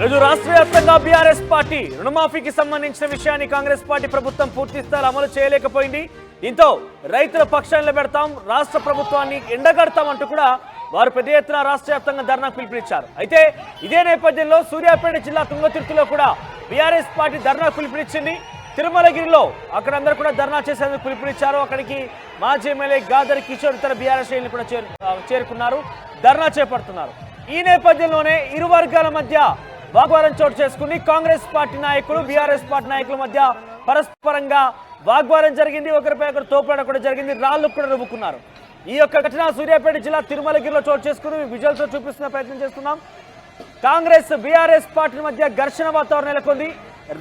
రాష్ట్ర వ్యాప్తంగా BRS party రుణమాఫీకి సంబంధించిన విషయాన్ని కాంగ్రెస్ పార్టీ ప్రభుత్వం పూర్తి స్థాయిలో అమలు చేయలేకపోయింది. దీంతో రైతుల పక్షాన్ని నిలబెడతాం, రాష్ట్ర ప్రభుత్వాన్ని ఎండగడతామంటూ కూడా వారు పెద్ద ఎత్తున రాష్ట్ర వ్యాప్తంగా ధర్నాకు పిలుపునిచ్చారు. అయితే ఇదే నేపథ్యంలో సూర్యాపేట జిల్లా తుంగతుర్తిలో కూడా బీఆర్ఎస్ పార్టీ ధర్నాకు పిలుపునిచ్చింది. తిరుమలగిరిలో అక్కడందరూ కూడా ధర్నా చేసేందుకు పిలుపునిచ్చారు. అక్కడికి మాజీ ఎమ్మెల్యే గాదర్ కిషోర్ ఇతర బీఆర్ఎస్ శ్రేణులు కూడా చేరుకున్నారు, ధర్నా చేపడుతున్నారు. ఈ నేపథ్యంలోనే ఇరు వర్గాల మధ్య వాగ్వాదం చోటు చేసుకుని కాంగ్రెస్ పార్టీ నాయకులు బీఆర్ఎస్ పార్టీ నాయకుల మధ్య పరస్పరంగా వాగ్వాదం జరిగింది. ఒకరిపై ఒకరు తోపులాట కూడా జరిగింది, రాళ్లు కూడా రువ్వుకున్నారు. ఈ యొక్క ఘటన సూర్యాపేట జిల్లా తిరుమలగిరిలో చోటు చేసుకుని విజువల్స్ చూపిస్తున్న ప్రయత్నం చేస్తున్నాం. కాంగ్రెస్ బీఆర్ఎస్ పార్టీ మధ్య ఘర్షణ వాతావరణం నెలకొంది.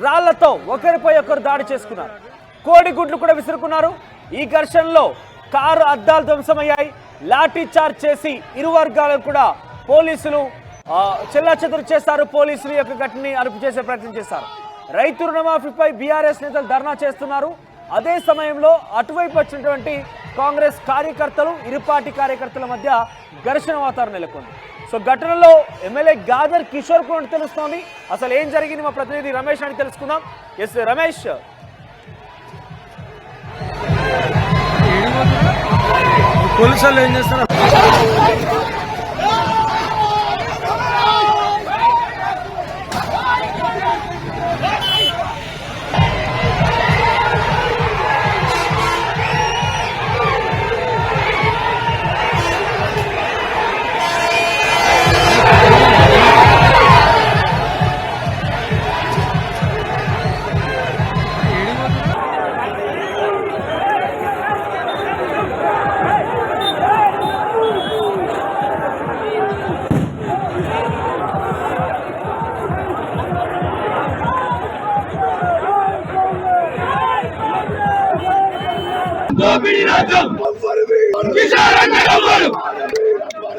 రాళ్లతో ఒకరిపై ఒకరు దాడి చేసుకున్నారు, కోడిగుడ్లు కూడా విసురుకున్నారు. ఈ ఘర్షణలో కారు అద్దాలు ధ్వంసమయ్యాయి. లాఠీ చార్జ్ చేసి ఇరు వర్గాలను కూడా పోలీసులు చెల్లాచెదురు చేస్తారు. పోలీసులు యొక్క ఘటనని అదుపు చేసే ప్రయత్నం చేశారు. రైతు రుణమాఫీపై బీఆర్ఎస్ నేతలు ధర్నా చేస్తున్నారు. అదే సమయంలో అటువైపు వచ్చినటువంటి కాంగ్రెస్ కార్యకర్తలు ఇరు పార్టీ కార్యకర్తల మధ్య ఘర్షణ వాతావరణం నెలకొంది. సో ఘటనలో ఎమ్మెల్యే గాదర్ కిషోర్ కూడా తెలుస్తోంది. అసలు ఏం జరిగింది మా ప్రతినిధి రమేష్ అని తెలుసుకుందాం. ఎస్ రమేష్, పోలీసులు ఏం చేస్తున్నారు? దోపిడీ రాజ్యం కిషోరన్న గవ్వలు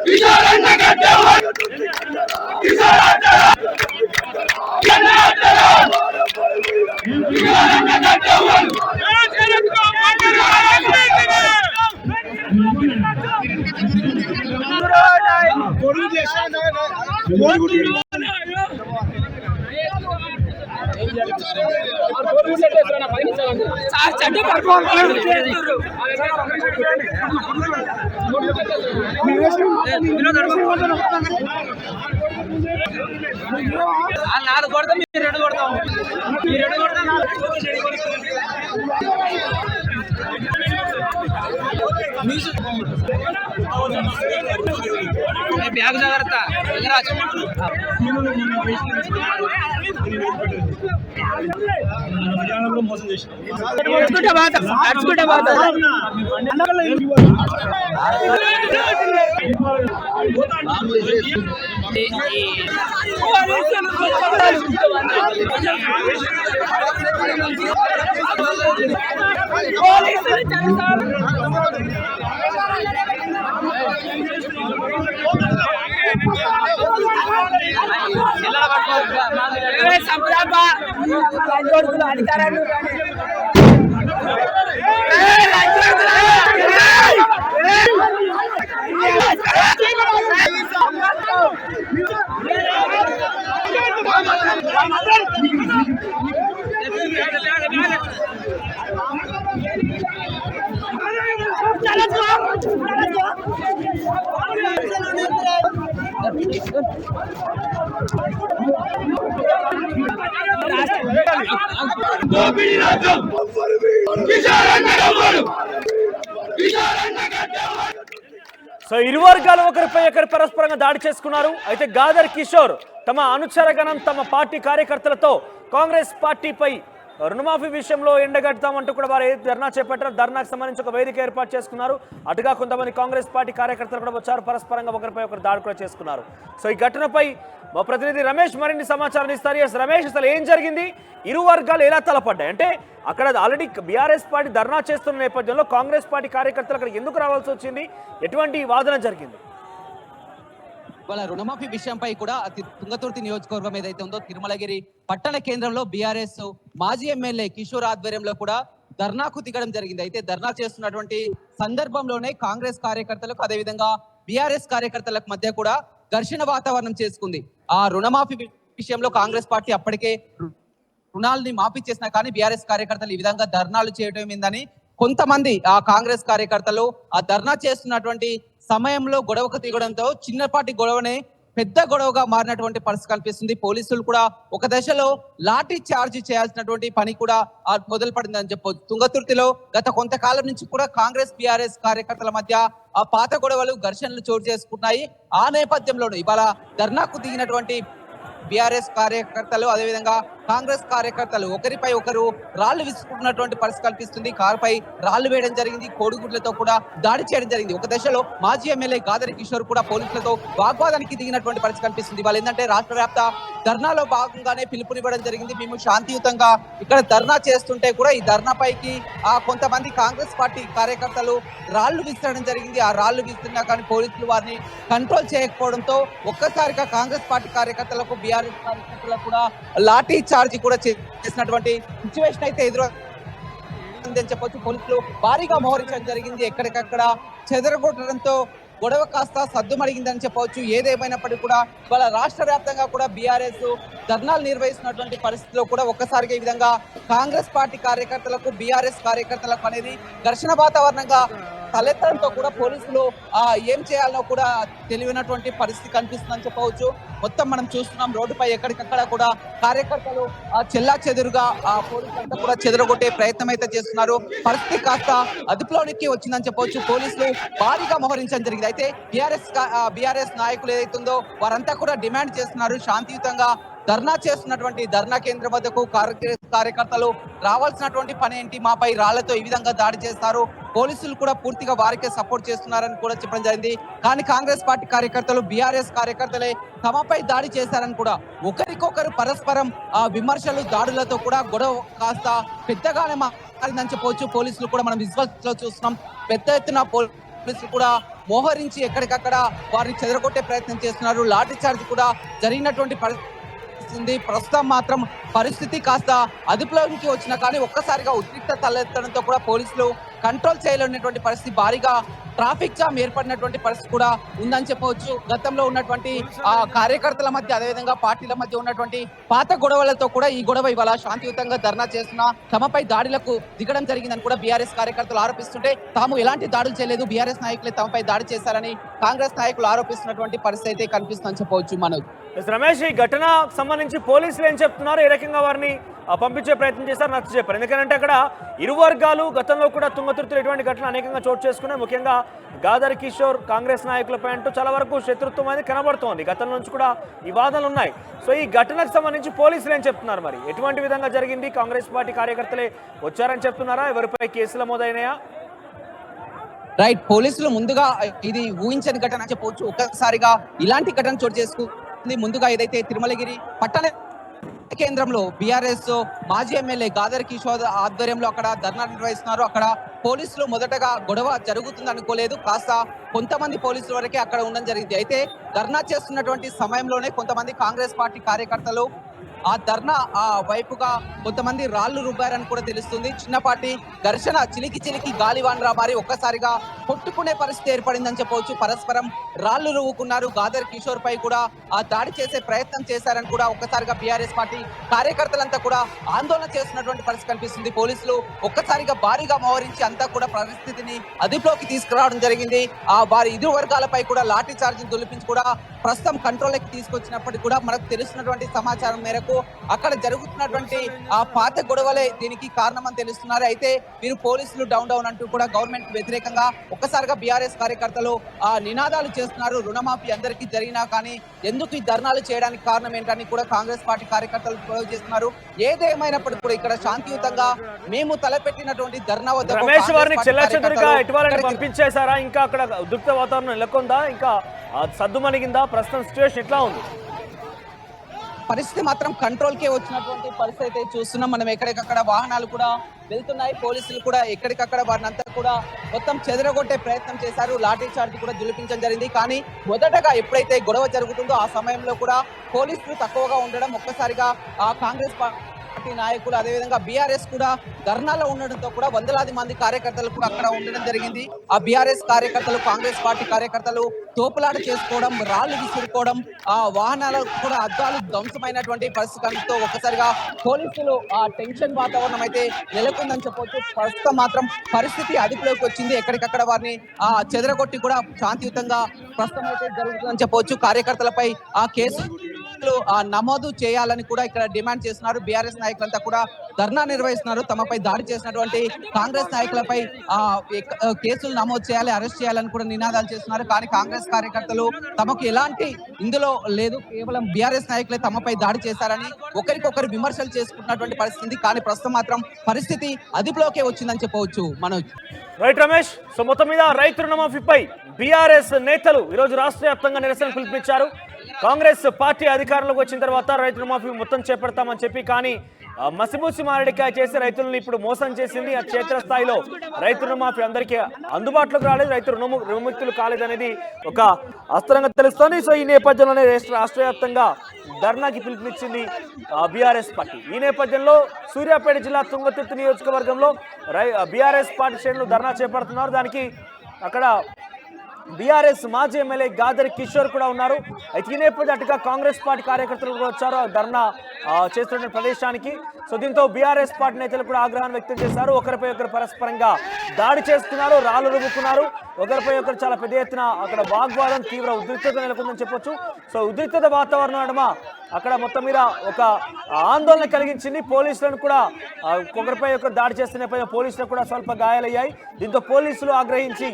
కిషోరన్న గడ్డవాడు కిషోరన్న గడ్డవాడు నాలుగు కొడతాం, మీరు రెండు కొడతాం, మీరు రెండు కొడతాం. బ్యాగ్ జాగ్రత్త. మోసం చేసి అధికారాలు దోపిడీ రాజ్యం కిషోరన్న గవ్వలు కిషోరన్న గడ్డవాడు. సో ఇరు వర్గాలు ఒకరిపై ఒకరు పరస్పరంగా దాడి చేసుకున్నారు. అయితే గాదర్ కిషోర్ తమ అనుచరగణం తమ పార్టీ కార్యకర్తలతో కాంగ్రెస్ పార్టీపై రుణమాఫీ విషయంలో ఎండగడతామంటూ కూడా వారు ధర్నా చేపట్టారు. ధర్నాకు సంబంధించి ఒక వేదిక ఏర్పాటు చేసుకున్నారు. అటుగా కొంతమంది కాంగ్రెస్ పార్టీ కార్యకర్తలు కూడా వచ్చారు, పరస్పరంగా ఒకరిపై ఒకరు దాడి కూడా చేసుకున్నారు. సో ఈ ఘటనపై మా ప్రతినిధి రమేష్ మరిన్ని సమాచారం ఇస్తారు. ఎస్ రమేష్, అసలు ఏం జరిగింది? ఇరు వర్గాలు ఎలా తలపడ్డాయి? అంటే అక్కడ ఆల్రెడీ బీఆర్ఎస్ పార్టీ ధర్నా చేస్తున్న నేపథ్యంలో కాంగ్రెస్ పార్టీ కార్యకర్తలు అక్కడ ఎందుకు రావాల్సి వచ్చింది? ఎటువంటి వాదన జరిగింది? వాళ్ళ రుణమాఫీ విషయంపై కూడా తుంగతుర్తి నియోజకవర్గం ఏదైతే ఉందో తిరుమలగిరి పట్టణ కేంద్రంలో బీఆర్ఎస్ మాజీ ఎమ్మెల్యే కిషోర్ ఆధ్వర్యంలో కూడా ధర్నాకు దిగడం జరిగింది. అయితే ధర్నా చేస్తున్నటువంటి సందర్భంలోనే కాంగ్రెస్ కార్యకర్తలకు అదేవిధంగా బీఆర్ఎస్ కార్యకర్తలకు మధ్య కూడా ఘర్షణ వాతావరణం చేసుకుంది. ఆ రుణమాఫీ విషయంలో కాంగ్రెస్ పార్టీ అప్పటికే రుణాలని మాఫీ చేసినా కానీ బీఆర్ఎస్ కార్యకర్తలు ఈ విధంగా ధర్నాలు చేయడం ఏందని కొంతమంది ఆ కాంగ్రెస్ కార్యకర్తలు ఆ ధర్నా చేస్తున్నటువంటి సమయంలో గొడవకు దిగడంతో చిన్నపాటి గొడవనే పెద్ద గొడవగా మారినటువంటి పరిస్థితి కనిపిస్తుంది. పోలీసులు కూడా ఒక దశలో లాఠీ చార్జ్ చేయాల్సినటువంటి పని కూడా మొదలు పడిందని చెప్పొచ్చు. తుంగతుర్తిలో గత కొంతకాలం నుంచి కూడా కాంగ్రెస్ బీఆర్ఎస్ కార్యకర్తల మధ్య ఆ పాత గొడవలు ఘర్షణలు చోటు చేసుకుంటున్నాయి. ఆ నేపథ్యంలోనూ ఇవాళ ధర్నాకు దిగినటువంటి బీఆర్ఎస్ కార్యకర్తలు అదేవిధంగా కాంగ్రెస్ కార్యకర్తలు ఒకరిపై ఒకరు రాళ్లు విసుకుంటున్నటువంటి పరిస్థితి కల్పిస్తుంది. కారుపై రాళ్లు వేయడం జరిగింది, కోడిగుడ్లతో కూడా దాడి చేయడం జరిగింది. ఒక దశలో మాజీ ఎమ్మెల్యే గాదరి కిషోర్ కూడా పోలీసులతో వాగ్వాదానికి దిగినటువంటి పరిస్థితి కనిపిస్తుంది. వాళ్ళు ఏంటంటే రాష్ట్ర వ్యాప్త ధర్నాలో భాగంగానే పిలుపునివ్వడం జరిగింది. మేము శాంతియుతంగా ఇక్కడ ధర్నా చేస్తుంటే కూడా ఈ ధర్నాపైకి కొంతమంది కాంగ్రెస్ పార్టీ కార్యకర్తలు రాళ్లు విసరడం జరిగింది. ఆ రాళ్లు విస్తున్నా కానీ పోలీసులు వారిని కంట్రోల్ చేయకపోవడంతో ఒక్కసారిగా కాంగ్రెస్ పార్టీ కార్యకర్తలకు బీఆర్ఎస్ కార్యకర్తలకు కూడా లాఠీ చార్జ్ కూడా చేసినటువంటి సిచ్యువేషన్ అయితే ఎదురైందని చెప్పొచ్చు. పోలీసులు భారీగా మోహరించడం జరిగింది. ఎక్కడికక్కడ చెదరగొట్టడంతో గొడవ కాస్త సద్దుమడిగిందని చెప్పవచ్చు. ఏదేమైనప్పటికీ కూడా ఇవాళ రాష్ట్ర వ్యాప్తంగా కూడా బీఆర్ఎస్ ధర్నాలు నిర్వహిస్తున్నటువంటి పరిస్థితిలో కూడా ఒక్కసారిగా ఈ విధంగా కాంగ్రెస్ పార్టీ కార్యకర్తలకు బీఆర్ఎస్ కార్యకర్తలకు అనేది ఘర్షణ వాతావరణంగా తలెత్తడంతో కూడా పోలీసులు ఏం చేయాలో కూడా తెలియనటువంటి పరిస్థితి కనిపిస్తుందని చెప్పవచ్చు. మొత్తం మనం చూస్తున్నాం రోడ్డుపై ఎక్కడికక్కడ కూడా కార్యకర్తలు చెల్లా చెదురుగా పోలీసులంతా కూడా చెదరగొట్టే ప్రయత్నం అయితే చేస్తున్నారు. పరిస్థితి కాస్త అదుపులోనికి వచ్చిందని చెప్పవచ్చు. పోలీసులు భారీగా మోహరించడం జరిగింది. అయితే బీఆర్ఎస్ నాయకులు ఏదైతుందో వారంతా కూడా డిమాండ్ చేస్తున్నారు శాంతియుతంగా ధర్నా చేస్తున్నటువంటి ధర్నా కేంద్రం వద్దకు కార్యకర్తలు రావాల్సినటువంటి పని ఏంటి, మాపై రాళ్లతో ఈ విధంగా దాడి చేస్తారు, పోలీసులు కూడా పూర్తిగా వారికే సపోర్ట్ చేస్తున్నారని కూడా చెప్పడం జరిగింది. కానీ కాంగ్రెస్ పార్టీ కార్యకర్తలు బీఆర్ఎస్ కార్యకర్తలే తమపై దాడి చేశారని కూడా ఒకరికొకరు పరస్పరం విమర్శలు దాడులతో కూడా గొడవ కాస్త పెద్దగానే మారిందని చెప్పవచ్చు. పోలీసులు కూడా మనం విజువల్స్ లో చూస్తున్నాం, పెద్ద ఎత్తున పోలీసులు కూడా మోహరించి ఎక్కడికక్కడ వారిని చెదరగొట్టే ప్రయత్నం చేస్తున్నారు. లాఠీ చార్జ్ కూడా జరిగినటువంటి ప్రస్తుతం మాత్రం పరిస్థితి కాస్త అదుపులోకి వచ్చినా కానీ ఒక్కసారిగా ఉద్రిక్త తలెత్తడంతో కూడా పోలీసులు కంట్రోల్ చేయలేనటువంటి పరిస్థితి, భారీగా ట్రాఫిక్ జామ్ ఏర్పడినటువంటి పరిస్థితి కూడా ఉందని చెప్పవచ్చు. గతంలో ఉన్నటువంటి కార్యకర్తల మధ్య అదేవిధంగా పార్టీల మధ్య ఉన్నటువంటి పాత గొడవలతో కూడా ఈ గొడవ ఇవాళ శాంతియుతంగా ధర్నా చేస్తున్నా తమపై దాడులకు దిగడం జరిగిందని కూడా బీఆర్ఎస్ కార్యకర్తలు ఆరోపిస్తుంటే తాము ఎలాంటి దాడులు చేయలేదు, బీఆర్ఎస్ నాయకులే తమపై దాడి చేశారని కాంగ్రెస్ నాయకులు ఆరోపిస్తున్నటువంటి పరిస్థితి అయితే కనిపిస్తుందని చెప్పవచ్చు. మనోజ్, రమేష్, ఈ ఘటనకు సంబంధించి పోలీసులు ఏం చెప్తున్నారు, ఏ రకంగా వారిని పంపించే ప్రయత్నం చేశారు నచ్చ చెప్పారు. ఎందుకంటే అక్కడ ఇరు వర్గాలు గతంలో కూడా తుంగతుర్తిలో ఇటువంటి ఘటన అనేకంగా చోటు చేసుకున్నాయి. ముఖ్యంగా గాదర్ కిషోర్ కాంగ్రెస్ నాయకులపై అంటూ చాలా వరకు శత్రుత్వం అనేది కనబడుతోంది. గతం నుంచి కూడా ఈ వాదనలు ఉన్నాయి. సో ఈ ఘటనకు సంబంధించి పోలీసులు ఏం చెప్తున్నారు, మరి ఎటువంటి విధంగా జరిగింది, కాంగ్రెస్ పార్టీ కార్యకర్తలే వచ్చారని చెప్తున్నారా, ఎవరిపై కేసులు నమోదైనాయా? రైట్, పోలీసులు ముందుగా ఇది ఊహించని ఘటన అని చెప్పవచ్చు. ఒక్కసారిగా ఇలాంటి ఘటన చోటు చేసుకుంది. ముందుగా ఏదైతే తిరుమలగిరి పట్టణ కేంద్రంలో బీఆర్ఎస్ మాజీ ఎమ్మెల్యే గాదర్ కిషోర్ ఆధ్వర్యంలో అక్కడ ధర్నా నిర్వహిస్తున్నారు. అక్కడ పోలీసులు మొదటగా గొడవ జరుగుతుంది అనుకోలేదు, కాస్త కొంతమంది పోలీసుల వరకే అక్కడ ఉండడం జరిగింది. అయితే ధర్నా చేస్తున్నటువంటి సమయంలోనే కొంతమంది కాంగ్రెస్ పార్టీ కార్యకర్తలు ఆ ధర్నా వైపుగా కొంతమంది రాళ్లు రుబ్బారని కూడా తెలుస్తుంది. చిన్నపాటి ఘర్షణ చిలికి గాలివాన్రా మారి ఒక్కసారిగా కొట్టుకునే పరిస్థితి ఏర్పడిందని చెప్పవచ్చు. పరస్పరం రాళ్లు రువ్వుకున్నారు. గాదర్ కిషోర్ పై కూడా ఆ దాడి చేసే ప్రయత్నం చేశారని కూడా ఒక్కసారిగా బీఆర్ఎస్ పార్టీ కార్యకర్తలంతా కూడా ఆందోళన చేస్తున్నటువంటి పరిస్థితి కనిపిస్తుంది. పోలీసులు ఒక్కసారిగా భారీగా మోహరించి అంతా కూడా పరిస్థితిని అదుపులోకి తీసుకురావడం జరిగింది. వారి ఇరు వర్గాలపై కూడా లాఠీ చార్జ్ దులిపించి కూడా ప్రస్తుతం కంట్రోల్కి తీసుకొచ్చినప్పటికీ కూడా మనకు తెలుస్తున్నటువంటి సమాచారం మేరకు అక్కడ జరుగుతున్నటువంటి ఆ పాత గొడవలే దీనికి కారణమని తెలుస్తున్నారు. అయితే వీరు పోలీసులు డౌన్ అంటూ కూడా గవర్నమెంట్ వ్యతిరేకంగా ఒక్కసారిగా బీఆర్ఎస్ కార్యకర్తలు నినాదాలు చేస్తున్నారు. రుణమాఫీ అందరికీ జరిగినా కానీ ఎందుకు ఈ ధర్నాలు చేయడానికి కారణం ఏంటని కూడా కాంగ్రెస్ పార్టీ కార్యకర్తలు ప్రయోగం చేస్తున్నారు. ఏదేమైనప్పటికీ కూడా ఇక్కడ శాంతియుతంగా మేము తలపెట్టినటువంటి ధర్నా వద్ద పంపించేశారా, ఇంకా అక్కడ ఉద్రిక్త వాతావరణం నెలకొందా, ఇంకా సద్దుమణిగిందా, ప్రస్తుతం సిచ్యువేషన్ ఎట్లా ఉంది? పరిస్థితి మాత్రం కంట్రోల్కే వచ్చినటువంటి పరిస్థితి అయితే చూస్తున్నాం. మనం ఎక్కడికక్కడ వాహనాలు కూడా వెళ్తున్నాయి. పోలీసులు కూడా ఎక్కడికక్కడ వారిని అంతా కూడా మొత్తం చెదరగొట్టే ప్రయత్నం చేశారు. లాఠీ చార్జ్ కూడా జులిపించడం జరిగింది. కానీ మొదటగా ఎప్పుడైతే గొడవ జరుగుతుందో ఆ సమయంలో కూడా పోలీసులు తక్కువగా ఉండడం ఒక్కసారిగా ఆ కాంగ్రెస్ పార్టీ పార్టీ నాయకులు అదేవిధంగా బీఆర్ఎస్ కూడా ధర్నాలో ఉండడంతో కూడా వందలాది మంది కార్యకర్తలు కూడా అక్కడ ఉండడం జరిగింది. ఆ బీఆర్ఎస్ కార్యకర్తలు కాంగ్రెస్ పార్టీ కార్యకర్తలు తోపులాట చేసుకోవడం, రాళ్లు విసురుకోవడం, ఆ వాహనాలకు కూడా అద్దాలు ధ్వంసమైనటువంటి పరిస్థితులతో ఒక్కసారిగా పోలీసులు ఆ టెన్షన్ వాతావరణం అయితే నెలకొందని చెప్పొచ్చు. ప్రస్తుతం మాత్రం పరిస్థితి అదుపులోకి వచ్చింది. ఎక్కడికక్కడ వారిని చెదరగొట్టి కూడా శాంతియుతంగా ప్రస్తుతం అయితే జరుగుతుందని చెప్పవచ్చు. కార్యకర్తలపై ఆ కేసు నమోదు చేయాలని కూడా ఇక్కడ డిమాండ్ చేస్తున్నారు. బీఆర్ఎస్ నాయకులంతా కూడా ధర్నా నిర్వహిస్తున్నారు. తమపై దాడి చేసినటువంటి కాంగ్రెస్ నాయకులపై కేసులు నమోదు చేయాలి, అరెస్ట్ చేయాలని కూడా నినాదాలు చేస్తున్నారు. కానీ కాంగ్రెస్ కార్యకర్తలు తమకు ఎలాంటి ఇందులో లేదు, కేవలం బీఆర్ఎస్ నాయకులే తమపై దాడి చేశారని ఒకరికొకరు విమర్శలు చేసుకుంటున్నటువంటి పరిస్థితి. కానీ ప్రస్తుతం మాత్రం పరిస్థితి అదుపులోకే వచ్చిందని చెప్పవచ్చు. మనోజ్. రైట్ రమేష్. సో మొత్తం మీద రైతు రుణమాఫీపై బీఆర్ఎస్ నేతలు ఈరోజు రాష్ట్ర వ్యాప్తంగా నిరసన పిలుపునిచ్చారు. కాంగ్రెస్ పార్టీ అధికారంలోకి వచ్చిన తర్వాత రైతు రుణమాఫీ మొత్తం చేపడతామని చెప్పి కానీ మసిబూసి మారడికాయ చేసి రైతులను ఇప్పుడు మోసం చేసింది. ఆ క్షేత్రస్థాయిలో రైతు రుణమాఫీ అందరికీ అందుబాటులోకి రాలేదు, రైతు రుణముక్తులు కాలేదనేది ఒక అస్త్రంగా తెలుస్తోంది. సో ఈ నేపథ్యంలోనే రాష్ట్ర వ్యాప్తంగా ధర్నాకి పిలుపునిచ్చింది బీఆర్ఎస్ పార్టీ. ఈ నేపథ్యంలో సూర్యాపేట జిల్లా తుంగతుర్తి నియోజకవర్గంలో బీఆర్ఎస్ పార్టీ శ్రేణులు ధర్నా చేపడుతున్నారు. దానికి అక్కడ బీఆర్ఎస్ మాజీ ఎమ్మెల్యే గాదరి కిషోర్ కూడా ఉన్నారు. అయితే ఈ నేపథ్యం అటుగా కాంగ్రెస్ పార్టీ కార్యకర్తలు కూడా వచ్చారు ధర్నా చేస్తున్న ప్రదేశానికి. సో దీంతో బీఆర్ఎస్ పార్టీ నేతలు కూడా ఆగ్రహాన్ని వ్యక్తం చేశారు. ఒకరిపై ఒకరు పరస్పరంగా దాడి చేస్తున్నారు, రాళ్లు రుబ్బుకున్నారు. ఒకరిపై ఒకరు చాలా పెద్ద ఎత్తున అక్కడ వాగ్వాదం, తీవ్ర ఉద్రిక్తత నెలకొందని చెప్పొచ్చు. సో ఉద్రిక్తత వాతావరణం నడుమ అక్కడ మొత్తం మీద ఒక ఆందోళన కలిగించింది. పోలీసులను కూడా ఒకరిపై ఒకరు దాడి చేస్తున్న నేపథ్యంలో పోలీసులకు కూడా స్వల్ప గాయాలయ్యాయి. దీంతో పోలీసులు ఆగ్రహించి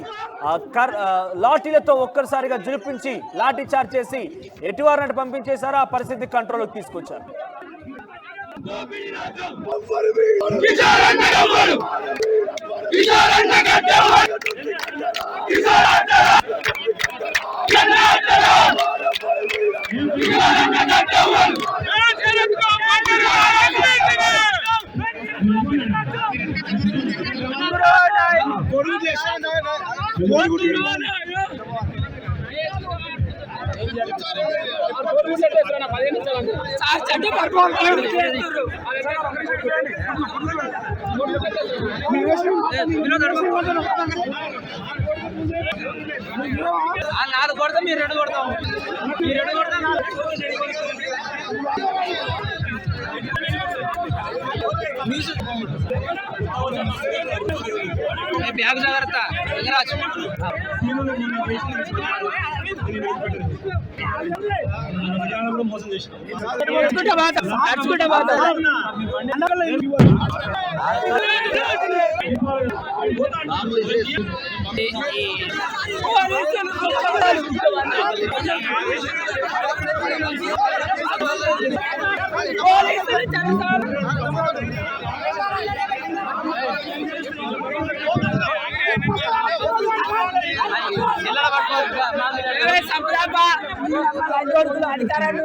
లాఠీలతో ఒక్కసారిగా జులిపించి లాఠీ చార్జ్ చేసి ఎటువారినట్టు పంపించేశారు. ఆ పరిస్థితి కంట్రోల్కి తీసుకొచ్చారు. నాలుగు కొడతాం, మీరు రెండు కొడతాం. మీరు రెండు కొడతాం. బ్యాగ్ జాగ్రత్త. మోసం చేసిన అధికారాలు